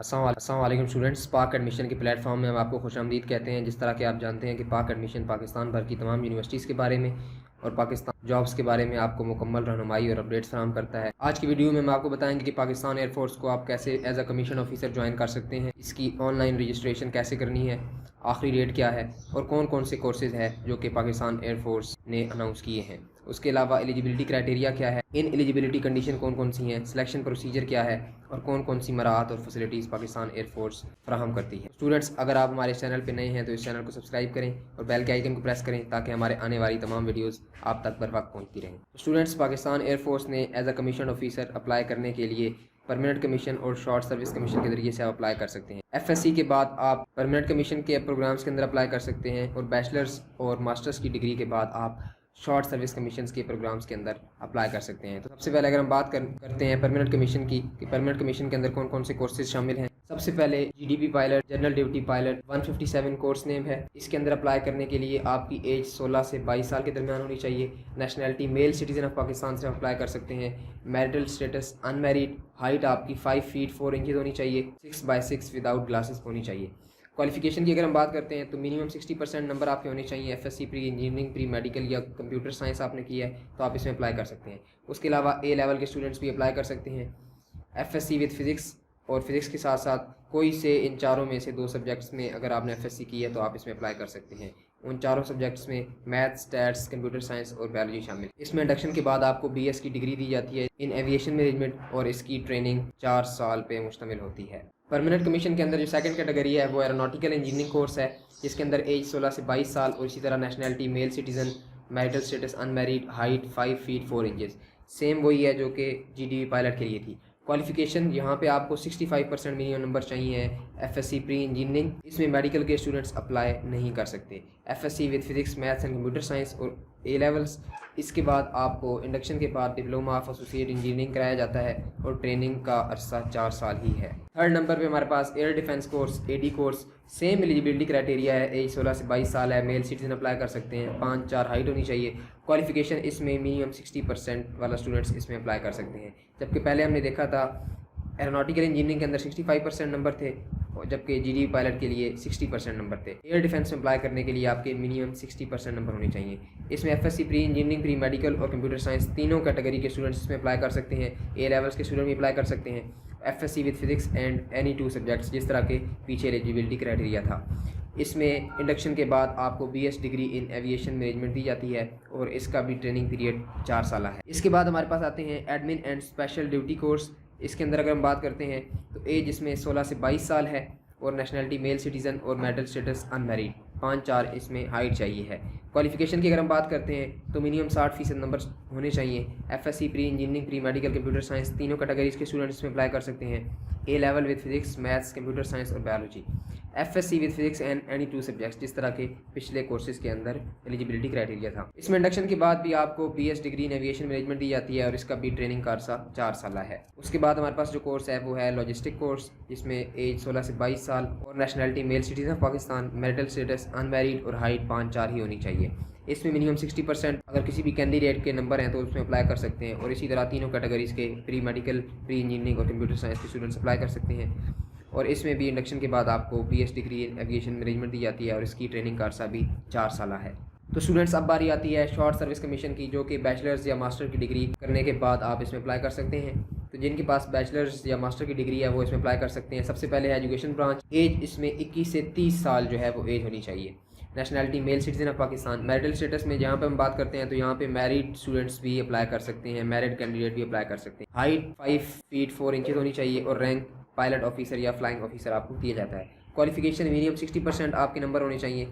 अस्सलाम वालेकुम स्टूडेंट्स। पाक एडमिशन के प्लेटफॉर्म में हम आपको खुशामदीद कहते हैं। जिस तरह के आप जानते हैं कि पाक एडमिशन पाकिस्तान भर की तमाम यूनिवर्सिटीज़ के बारे में और पाकिस्तान जॉब्स के बारे में आपको मुकम्मल रहनुमाई और अपडेट्स फराहम करता है। आज की वीडियो में हम आपको बताएंगे कि पाकिस्तान एयरफोर्स को आप कैसे as a commission officer join कर सकते हैं, इसकी ऑनलाइन रजिस्ट्रेशन कैसे करनी है, आखिरी डेट क्या है और कौन कौन से कोर्सेज़ हैं जो कि पाकिस्तान एयरफोर्स ने अनाउंस किए हैं। उसके अलावा एलिजिबिलिटी क्राइटेरिया क्या है, इन एलिजिबिलिटी कंडीशन कौन कौन सी हैं, सिलेक्शन प्रोसीजर क्या है और कौन कौन सी मराहत और फैसिलिटीज़ पाकिस्तान एयरफोर्स फराहम करती है। स्टूडेंट्स, अगर आप हमारे चैनल पर नए हैं तो इस चैनल को सब्सक्राइब करें और बेल के आइकन को प्रेस करें ताकि हमारे आने वाली तमाम वीडियोज़ आप तक बर वक्त पहुँचती रहें। स्टूडेंट्स, पाकिस्तान एयरफोर्स ने as a commission officer apply करने के लिए परमानेंट कमीशन और शॉर्ट सर्विस कमीशन के जरिए से आप अप्लाई कर सकते हैं। एफएससी के बाद आप परमानेंट कमीशन के प्रोग्राम्स के अंदर अप्लाई कर सकते हैं और बैचलर्स और मास्टर्स की डिग्री के बाद आप शॉर्ट सर्विस कमीशन के प्रोग्राम्स के अंदर अप्लाई कर सकते हैं। तो सबसे पहले अगर हम बात करते हैं परमानेंट कमीशन की कि परमानेंट कमीशन के अंदर कौन कौन से कोर्सेज शामिल हैं। सबसे पहले GDP pilot, general duty pilot 157 course name है। इसके अंदर अप्लाई करने के लिए आपकी एज 16 से 22 साल के दरमियान होनी चाहिए। Nationality male citizen of Pakistan से अप्लाई कर सकते हैं। मैरिटल स्टेटस अनमैरिड, हाइट आपकी 5 फीट 4 इंचज़ होनी चाहिए, 6x6 विदाउट ग्लासेस होनी चाहिए। क्वालिफिकेशन की अगर हम बात करते हैं तो मिनिमम 60% नंबर आपके होने चाहिए। FSc pre engineering, pre medical या कंप्यूटर साइंस आपने किया है तो आप इसमें अप्लाई कर सकते हैं। उसके अलावा ए लेवल के स्टूडेंट्स भी अप्लाई कर सकते हैं। एफएससी विद फिज़िक्स और फिज़िक्स के साथ साथ कोई से इन चारों में से 2 सब्जेक्ट्स में अगर आपने एफएससी की है तो आप इसमें अप्लाई कर सकते हैं। उन चारों सब्जेक्ट्स में मैथ्स, स्टैट्स, कंप्यूटर साइंस और बायोलॉजी शामिल। इसमें इंडक्शन के बाद आपको बीएस की डिग्री दी जाती है इन एविएशन मैनेजमेंट और इसकी ट्रेनिंग 4 साल पे मुश्तमिल होती है। परमानेंट कमीशन के अंदर जो सेकंड कैटेगरी है वो एरोनॉटिकल इंजीनियरिंग कोर्स है, जिसके अंदर एज 16 से 22 साल और इसी तरह nationality male citizen, marital status unmarried, height 5 feet 4 inches, same वही है जो कि जीडीपी पायलट के लिए थी। क्वालिफिकेशन यहाँ पे आपको 65% मिनिमम नंबर चाहिए। एफएससी प्री इंजीनियरिंग, इसमें मेडिकल के स्टूडेंट्स अप्लाई नहीं कर सकते। FSc with physics, maths and computer science और ए लेवल्स। इसके बाद आपको इंडक्शन के बाद डिप्लोमा ऑफ एसोसिएट इंजीनियरिंग कराया जाता है और ट्रेनिंग का अरसा 4 साल ही है। थर्ड नंबर पे हमारे पास air defence course, AD course. Same eligibility criteria है, एज 16 से 22 साल है, मेल सिटीजन अप्लाई कर सकते हैं, 5'4" हाइट होनी चाहिए। क्वालिफिकेशन इसमें मिनिमम 60% वाला स्टूडेंट्स इसमें अप्लाई कर सकते हैं। जबकि पहले हमने देखा था एरोनॉटिकल इंजीनियरिंग के अंदर 65% नंबर थे और जबकि जीडीपी पायलट के लिए 60% नंबर थे। एयर डिफेंस में अप्लाई करने के लिए आपके मिनिमम 60% नंबर होने चाहिए। इसमें FSc pre engineering, pre medical और कंप्यूटर साइंस तीनों कैटेगरी के स्टूडेंट्स इसमें अप्लाई कर सकते हैं। ए लेवल्स के स्टूडेंट भी अप्लाई कर सकते हैं। FSc with physics and any 2 subjects, जिस तरह के पीछे एलिजिबिलिटी क्राइटेरिया था। इसमें इंडक्शन के बाद आपको BS degree in aviation management दी जाती है और इसका भी ट्रेनिंग पीरियड 4 साल है। इसके बाद हमारे पास आते हैं admin and special duty course. इसके अंदर अगर हम बात करते हैं तो एज इसमें 16 से 22 साल है और नेशनैलिटी मेल सिटीजन और मैरिटल स्टेटस अनमैरिड, 5'4" इसमें हाइट चाहिए है। क्वालिफिकेशन की अगर हम बात करते हैं तो मिनिमम 60% नंबर होने चाहिए। FSc pre engineering, pre medical, computer science तीनों कैटेगरीज के स्टूडेंट्स इसमें अप्लाई कर सकते हैं। A level with physics, maths, computer science और biology. FSc with physics and any 2 subjects, जिस तरह के पिछले कोर्सेज के अंदर एलिजिबिलिटी क्राइटेरिया था। इसमें इंडक्शन के बाद भी आपको BS degree in aviation management दी जाती है और इसका भी ट्रेनिंग का अर्सा 4 साल है। उसके बाद हमारे पास जो कोर्स है वो है लॉजिस्टिक कोर्स, जिसमें एज 16 से 22 साल और nationality male citizen of Pakistan, marital status unmarried और हाइट 5'4" ही होनी चाहिए। इसमें मिनिमम 60% अगर किसी भी कैंडिडेट के नंबर हैं तो उसमें अप्लाई कर सकते हैं और इसी तरह तीनों कैटेगरीज के प्री मेडिकल, प्री इंजीनियरिंग और कंप्यूटर साइंस के स्टूडेंट्स अप्लाई कर सकते हैं। और इसमें भी इंडक्शन के बाद आपको BS degree in aviation management दी जाती है और इसकी ट्रेनिंग का अर्सा भी 4 साल है। तो स्टूडेंट्स, अब बारी आती है शॉर्ट सर्विस कमीशन की, जो कि बैचलर्स या मास्टर की डिग्री करने के बाद आप इसमें अप्लाई कर सकते हैं। तो जिनके पास बैचलर्स या मास्टर की डिग्री है वो इसमें अप्लाई कर सकते हैं। सबसे पहले है एजुकेशन ब्रांच। एज इसमें 21 से 30 साल जो है वो एज होनी चाहिए। Nationality male citizen of Pakistan. Marital status में जहाँ पे हम बात करते हैं तो यहाँ पे मैरिड स्टूडेंट्स भी अप्लाई कर सकते हैं, मैरिड कैंडिडेट भी अप्लाई कर सकते हैं। हाइट 5 फीट 4 इंचज़ होनी चाहिए और रैंक पायलट ऑफिसर या फ्लाइंग ऑफिसर आपको दिया जाता है। क्वालिफिकेशन मिनिमम 60% आपके नंबर होने चाहिए।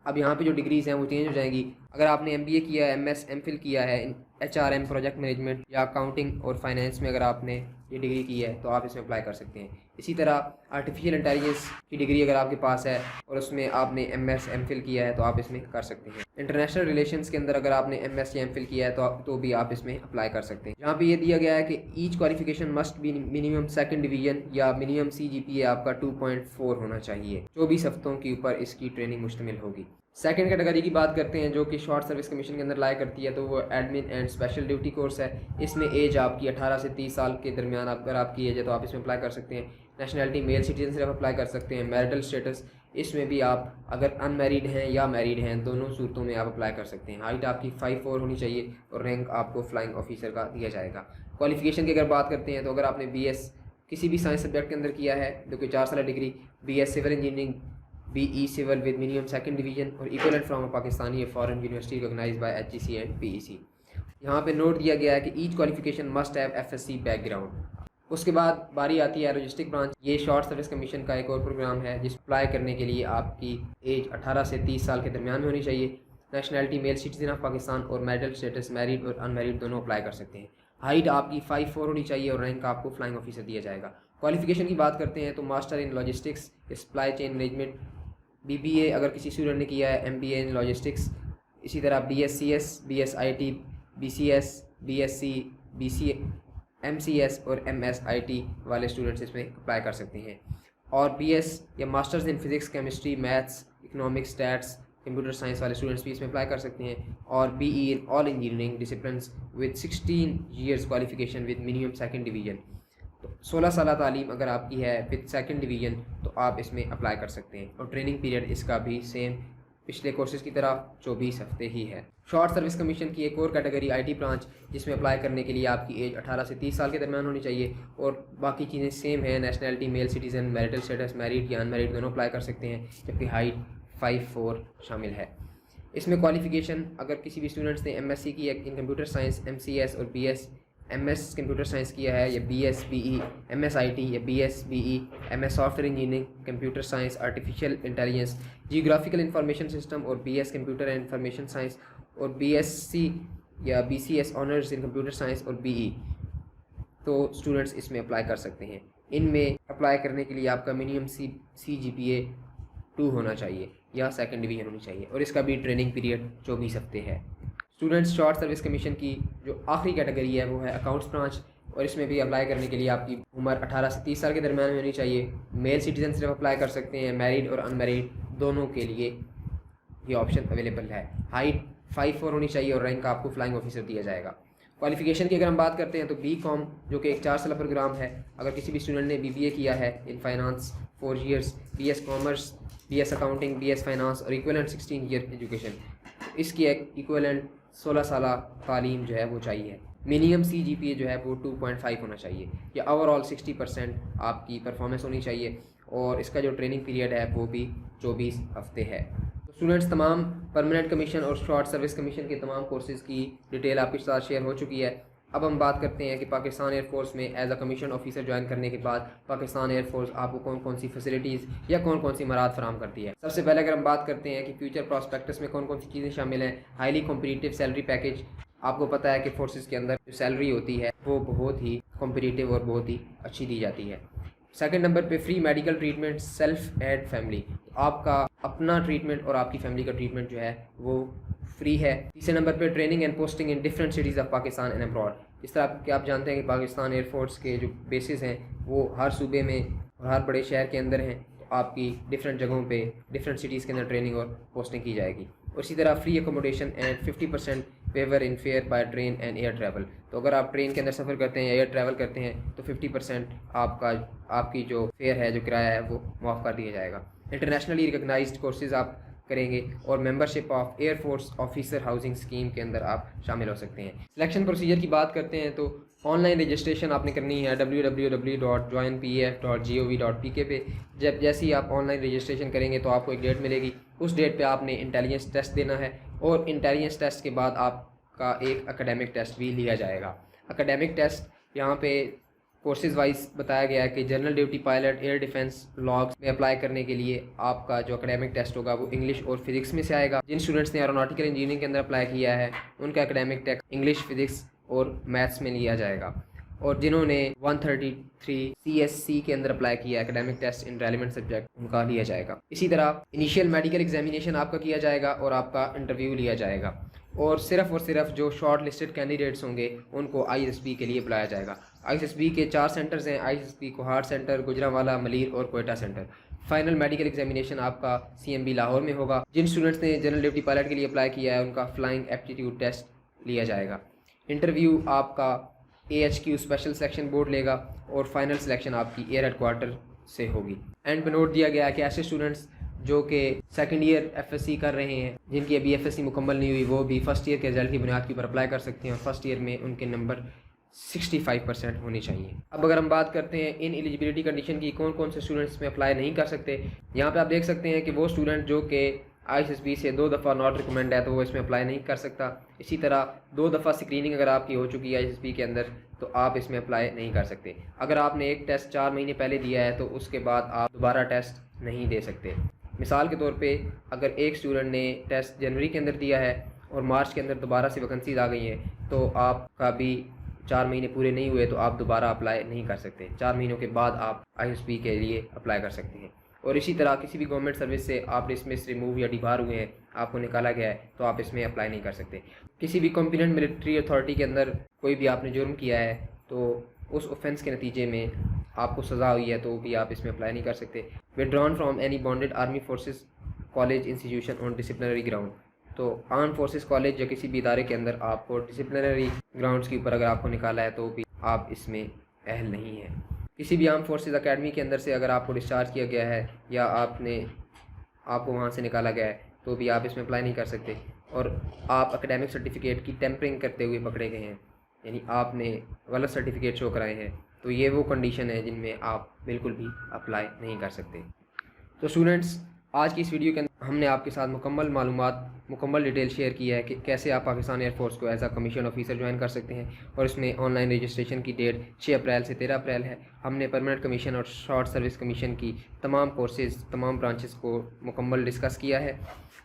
अब यहाँ पे जो डिग्रीज़ हैं वो चेंज हो जाएंगी। अगर आपने एमबीए किया है, एमएस, एमफिल किया है, एचआरएम, प्रोजेक्ट मैनेजमेंट या अकाउंटिंग और फाइनेंस में अगर आपने ये डिग्री की है तो आप इसमें अप्लाई कर सकते हैं। इसी तरह आर्टिफिशियल इंटेलिजेंस की डिग्री अगर आपके पास है और उसमें आपने एमएस, एमफिल किया है तो आप इसमें कर सकते हैं। इंटरनेशनल रिलेशंस के अंदर अगर आपने एमएस या एमफिल किया है तो भी आप इसमें अप्लाई कर सकते हैं। यहाँ पे ये दिया गया है कि each qualification must be minimum 2nd division या मिनिमम सीजीपीए आपका 2.4 होना चाहिए। 24 हफ्तों के ऊपर इसकी ट्रेनिंग मुश्तमिल होगी। सेकंड कैटेगरी की बात करते हैं जो कि शॉर्ट सर्विस कमीशन के अंदर लाया करती है, तो वो admin and special duty course है। इसमें एज आपकी 18 से 30 साल के दरमियान अगर आपकी एज है तो आप इसमें अप्लाई कर सकते हैं। नेशनलिटी मेल सिटीजन सिर्फ अप्लाई कर सकते हैं। मैरिटल स्टेटस, इसमें भी आप अगर अनमैरिड हैं या मैरिड हैं दोनों सूरतों में आप अप्लाई कर सकते हैं। हाइट आपकी 5'4" होनी चाहिए और रैंक आपको फ्लाइंग ऑफिसर का दिया जाएगा। क्वालिफिकेशन की अगर बात करते हैं तो अगर आपने BS किसी भी साइंस सब्जेक्ट के अंदर किया है जो कि 4 साल degree, BS civil engineering, BE civil with minimum second division और equivalent from a Pakistani foreign university recognised by HEC and PEC। यहाँ पे नोट दिया गया है कि each qualification must have FSC background. उसके बाद बारी आती है लॉजिस्टिक ब्रांच। ये शॉर्ट सर्विस कमीशन का एक और प्रोग्राम है जिस अप्लाई करने के लिए आपकी एज 18 से 30 साल के दरमियान में होनी चाहिए। Nationality male citizen of Pakistan और मैरिटल स्टेटस मैरिड और अनमैरिड दोनों अप्लाई कर सकते हैं। हाइट आपकी 5'4" होनी चाहिए और रैंक आपको फ्लाइंग ऑफिसर दिया जाएगा। क्वालिफिकेशन की बात करते हैं तो master in logistics, supply chain management, BBA अगर किसी स्टूडेंट ने किया है, MBA इन लॉजिस्टिक्स, इसी तरह BScs, BSIT, BCS, BSc, MCS और MSIT वाले स्टूडेंट्स इसमें अप्लाई कर सकते हैं। और BS या masters in physics, chemistry, maths, economics, stats, computer science वाले स्टूडेंट्स भी इसमें अप्लाई कर सकते हैं। और BE in all engineering disciplines with 16 years qualification with minimum second division. तो 16 साल तालीम अगर आपकी है विद सेकंड डिवीजन तो आप इसमें अप्लाई कर सकते हैं। और ट्रेनिंग पीरियड इसका भी सेम पिछले कोर्सेज़ की तरह 24 हफ्ते ही है। शॉर्ट सर्विस कमीशन की एक और कैटेगरी IT ब्रांच, जिसमें अप्लाई करने के लिए आपकी एज 18 से 30 साल के दरमियान होनी चाहिए और बाकी चीज़ें सेम है। Nationality male citizen, marital status married या अनमैरिड दोनों अप्लाई कर सकते हैं, जबकि हाइट 5'4" शामिल है। इसमें क्वालिफिकेशन अगर किसी भी स्टूडेंट्स ने MSc की इन कंप्यूटर साइंस, MCS और BS MS कंप्यूटर साइंस किया है या BS BE MSIT या BS BE MS software engineering, computer science, artificial intelligence, geographical information system और BS computer and information science और BSc या BCS honours in computer science और BE, तो students इसमें अप्लाई कर सकते हैं। इनमें अप्लाई करने के लिए आपका मिनिमम CGPA 2 होना चाहिए या सेकंड डिवीजन होनी चाहिए और इसका भी ट्रेनिंग पीरियड 24 हफ्ते है। स्टूडेंट्स शॉर्ट सर्विस कमीशन की जो आखिरी कैटेगरी है वो है अकाउंट्स ब्रांच और इसमें भी अप्लाई करने के लिए आपकी उम्र 18 से 30 साल के दरमियान में होनी चाहिए। मेल सिटीजन सिर्फ अप्लाई कर सकते हैं, मैरिड और अनमैरिड दोनों के लिए ये ऑप्शन अवेलेबल है। हाइट 5'4" होनी चाहिए और रैंक आपको फ्लाइंग ऑफिसर दिया जाएगा। क्वालिफिकेशन की अगर हम बात करते हैं तो BCom जो कि एक 4 साल प्रोग्राम है, अगर किसी भी स्टूडेंट ने BBA किया है in finance 4 years, BS commerce, BS accounting, BS finance और इक्वलेंट 16 year एजुकेशन, इसकी एक इक्वलेंट 16 साल तालीम जो है वो चाहिए। मिनिमम CGPA जो है वो 2.5 होना चाहिए या ओवरऑल 60% आपकी परफॉर्मेंस होनी चाहिए और इसका जो ट्रेनिंग पीरियड है वो भी 24 हफ्ते है। तो स्टूडेंट्स तमाम परमानेंट कमीशन और शॉर्ट सर्विस कमीशन के तमाम कोर्सेज़ की डिटेल आपके साथ शेयर हो चुकी है। अब हम बात करते हैं कि पाकिस्तान एयरफोर्स में as a commission officer join करने के बाद पाकिस्तान एयरफोर्स आपको कौन कौन सी फैसिलिटीज़ या कौन कौन सी मराहत फराम करती है। सबसे पहले अगर हम बात करते हैं कि फ्यूचर प्रॉस्पेक्टस में कौन कौन सी चीज़ें शामिल हैं, हाईली कॉम्पिटिटिव सैलरी पैकेज। आपको पता है कि फोर्सेस के अंदर जो सैलरी होती है वो बहुत ही कॉम्पिटिटिव और बहुत ही अच्छी दी जाती है। सेकंड नंबर पे free medical treatment, self and family, आपका अपना ट्रीटमेंट और आपकी फैमिली का ट्रीटमेंट जो है वो फ्री है। तीसरे नंबर पे training and posting in different cities of Pakistan and abroad. इस तरह कि आप जानते हैं कि पाकिस्तान एयरफोर्स के जो बेसिस हैं वो हर सूबे में और हर बड़े शहर के अंदर हैं, तो आपकी डिफरेंट जगहों पे डिफरेंट सिटीज़ के अंदर ट्रेनिंग और पोस्टिंग की जाएगी। और इसी तरह free accommodation and 50% waiver in fare by train and air travel. तो अगर आप ट्रेन के अंदर सफ़र करते हैं या एयर ट्रैवल करते हैं तो 50% आपकी जो फेयर है, जो किराया है वो माफ़ कर दिया जाएगा। इंटरनेशनली रिकगनाइज्ड कोर्सेज़ आप करेंगे और membership of air force officer housing scheme के अंदर आप शामिल हो सकते हैं। सिलेक्शन प्रोसीजर की बात करते हैं तो ऑनलाइन रजिस्ट्रेशन आपने करनी है www.joinpef.gov.pk पे। जैसे ही आप ऑनलाइन रजिस्ट्रेशन करेंगे तो आपको एक डेट मिलेगी, उस डेट पे आपने इंटेलिजेंस टेस्ट देना है और इंटेलिजेंस टेस्ट के बाद आपका एक एकेडमिक टेस्ट भी लिया जाएगा। एकेडमिक टेस्ट यहाँ पे कोर्सेज वाइज बताया गया है कि general duty pilot, air defence, logs में अप्लाई करने के लिए आपका जो एकेडमिक टेस्ट होगा वो इंग्लिश और फिजिक्स में से आएगा। जिन स्टूडेंट्स ने एरोनॉटिकल इंजीनियरिंग के अंदर अप्लाई किया है उनका एकेडमिक टेस्ट इंग्लिश, फिजिक्स और मैथ्स में लिया जाएगा। और जिन्होंने 133 CSC के अंदर अप्लाई किया academic test in relevant subject, उनका लिया जाएगा। इसी तरह इनिशियल मेडिकल एग्जामिनेशन आपका किया जाएगा और आपका इंटरव्यू लिया जाएगा। और सिर्फ जो शॉर्ट लिस्टेड कैंडिडेट्स होंगे उनको ISSB के लिए बुलाया जाएगा। ISSB के 4 सेंटर्स हैं, ISSB कोहाट सेंटर, गुजरांवाला, मलीर और Quetta centre. Final medical examination आपका CMB लाहौर में होगा। जिन स्टूडेंट्स ने जनरल ड्यूटी पायलट के लिए अप्लाई किया है उनका फ्लाइंग एप्टीट्यूड टेस्ट लिया जाएगा। इंटरव्यू आपका AHQ स्पेशल सिलेक्शन बोर्ड लेगा और फाइनल सिलेक्शन आपकी एयर हेडक्वार्टर से होगी। एंड पे नोट दिया गया है कि ऐसे स्टूडेंट्स जो कि सेकंड ईयर एफएससी कर रहे हैं, जिनकी अभी एफएससी मुकम्मल नहीं हुई, वो भी फर्स्ट ईयर के रिजल्ट की बुनियाद के ऊपर अप्लाई कर सकते हैं और फर्स्ट ईयर में उनके नंबर 65% होने चाहिए। अब अगर हम बात करते हैं इन एलिजिबिलिटी कंडीशन की, कौन कौन से स्टूडेंट्स में अप्लाई नहीं कर सकते, यहाँ पे आप देख सकते हैं कि वो स्टूडेंट जो कि ISSB से 2 दफ़ा नॉट रिकमेंड है तो वो इसमें अप्लाई नहीं कर सकता। इसी तरह 2 दफ़ा स्क्रीनिंग अगर आपकी हो चुकी है ISSB के अंदर तो आप इसमें अप्लाई नहीं कर सकते। अगर आपने एक टेस्ट 4 महीने पहले दिया है तो उसके बाद आप दोबारा टेस्ट नहीं दे सकते। मिसाल के तौर पे अगर एक स्टूडेंट ने टेस्ट जनवरी के अंदर दिया है और मार्च के अंदर दोबारा से वैकेंसीज आ गई हैं तो आपका भी 4 महीने पूरे नहीं हुए तो आप दोबारा अप्लाई नहीं कर सकते। 4 महीनों के बाद आप ISSB के लिए अप्लाई कर सकते हैं। और इसी तरह किसी भी गवर्नमेंट सर्विस से आप डिसमिस, रिमूव या डिबार हुए हैं, आपको निकाला गया है तो आप इसमें अप्लाई नहीं कर सकते। किसी भी कॉम्पिटेंट मिलिट्री अथॉरिटी के अंदर कोई भी आपने जुर्म किया है तो उस ऑफेंस के नतीजे में आपको सज़ा हुई है तो भी आप इसमें अप्लाई नहीं कर सकते। Withdrawn from any bonded army forces college institution on disciplinary ground, तो आर्म फोर्सेस कॉलेज या किसी भी इदारे के अंदर आपको डिसिप्लिनरी ग्राउंड्स के ऊपर अगर आपको निकाला है तो भी आप इसमें अहल नहीं है। किसी भी आर्म फोर्सेस अकेडमी के अंदर से अगर आपको डिस्चार्ज किया गया है या आपको वहाँ से निकाला गया है तो भी आप इसमें अप्लाई नहीं कर सकते। और आप एकेडमिक सर्टिफिकेट की टेम्परिंग करते हुए पकड़े गए हैं, यानी आपने गलत सर्टिफिकेट शो कराए हैं, तो ये वो कंडीशन है जिनमें आप बिल्कुल भी अप्लाई नहीं कर सकते। तो स्टूडेंट्स, आज की इस वीडियो के अंदर हमने आपके साथ मुकम्मल डिटेल शेयर की है कि कैसे आप पाकिस्तान एयरफोर्स को as a commission officer join कर सकते हैं। और इसमें ऑनलाइन रजिस्ट्रेशन की डेट 6 अप्रैल से 13 अप्रैल है। हमने परमानेंट कमीशन और शॉर्ट सर्विस कमीशन की तमाम कोर्सेज़, तमाम ब्रांचेस को मुकम्मल डिस्कस किया है।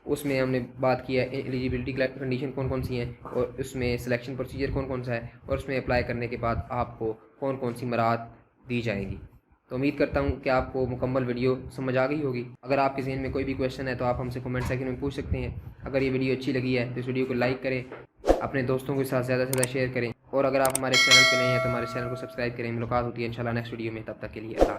उसमें हमने बात किया है एलिजिबिलिटी कंडीशन कौन कौन सी हैं और उसमें सिलेक्शन प्रोसीजर कौन कौन सा है और उसमें अप्लाई करने के बाद आपको कौन कौन सी मराहत दी जाएंगी। तो उम्मीद करता हूँ कि आपको मुकम्मल वीडियो समझ आ गई होगी। अगर आपके ज़हन में कोई भी क्वेश्चन है तो आप हमसे कमेंट सेक्शन में पूछ सकते हैं। अगर ये वीडियो अच्छी लगी है तो इस वीडियो को लाइक करें, अपने दोस्तों के साथ ज़्यादा से ज़्यादा शेयर करें और अगर आप हमारे चैनल पर नए हैं तो हमारे चैनल को सब्सक्राइब करें। मुलाकात होती है इंशाल्लाह नेक्स्ट वीडियो में, तब तक के लिए अल्लाह।